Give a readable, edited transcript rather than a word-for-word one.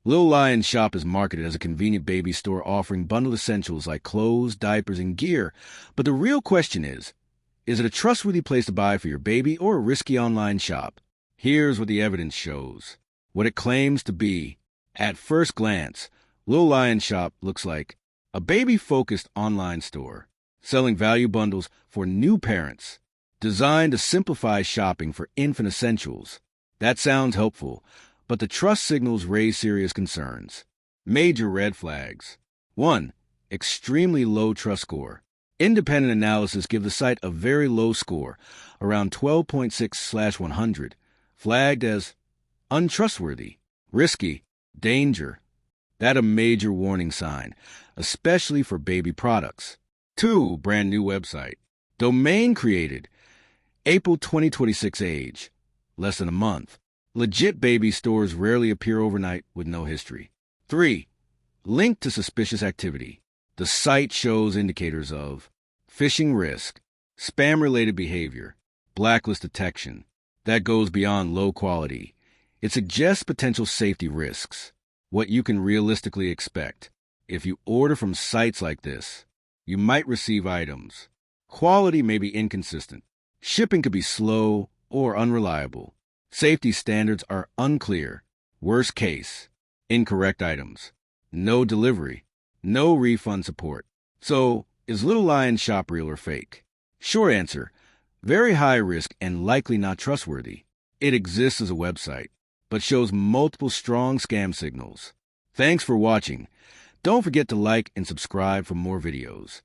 Little Lion Shop is marketed as a convenient baby store offering bundled essentials like clothes, diapers, and gear. But the real question is it a trustworthy place to buy for your baby or a risky online shop? Here's what the evidence shows. What it claims to be. At first glance, Little Lion Shop looks like a baby-focused online store selling value bundles for new parents, designed to simplify shopping for infant essentials. That sounds helpful, but the trust signals raise serious concerns. Major red flags. 1. Extremely low trust score. Independent analysis give the site a very low score, around 12.6/100, flagged as untrustworthy, risky, danger. That's a major warning sign, especially for baby products. 2. Brand new website. Domain created April 2026 age, less than a month. Legit baby stores rarely appear overnight with no history. 3. Link to suspicious activity. The site shows indicators of phishing risk, spam-related behavior, blacklist detection. That goes beyond low quality. It suggests potential safety risks, what you can realistically expect. If you order from sites like this, you might receive items. Quality may be inconsistent. Shipping could be slow or unreliable. Safety standards are unclear. Worst case, incorrect items. No delivery. No refund support. So, is Little Lion Shop real or fake? Short answer, very high risk and likely not trustworthy. It exists as a website, but shows multiple strong scam signals. Thanks for watching. Don't forget to like and subscribe for more videos.